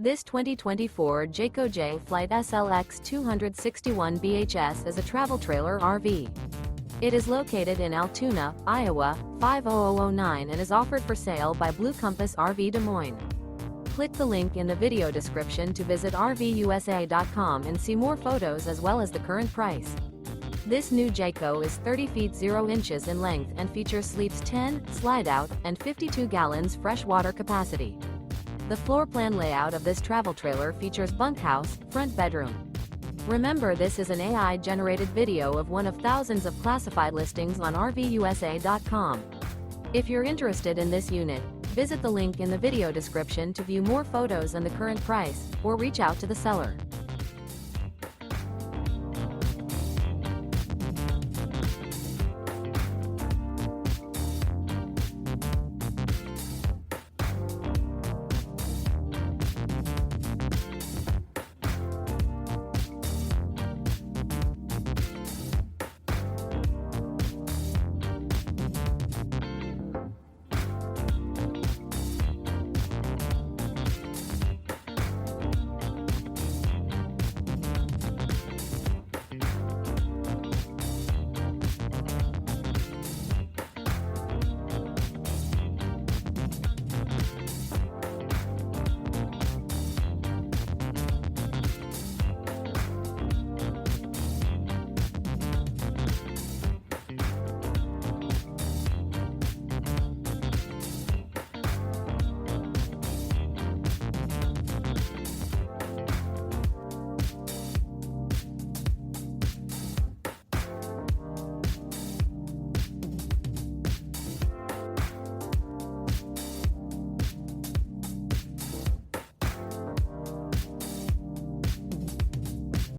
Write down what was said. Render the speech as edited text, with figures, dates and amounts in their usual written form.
This 2024 Jayco Jay Flight SLX 261 BHS is a travel trailer RV. It is located in Altoona, Iowa, 50009 and is offered for sale by Blue Compass RV Des Moines. Click the link in the video description to visit RVUSA.com and see more photos as well as the current price. This new Jayco is 30 feet 0 inches in length and features sleeps 10, slide-out, and 52 gallons fresh water capacity. The floor plan layout of this travel trailer features bunkhouse, front bedroom. Remember, this is an AI-generated video of one of thousands of classified listings on RVUSA.com. If you're interested in this unit, visit the link in the video description to view more photos and the current price, or reach out to the seller.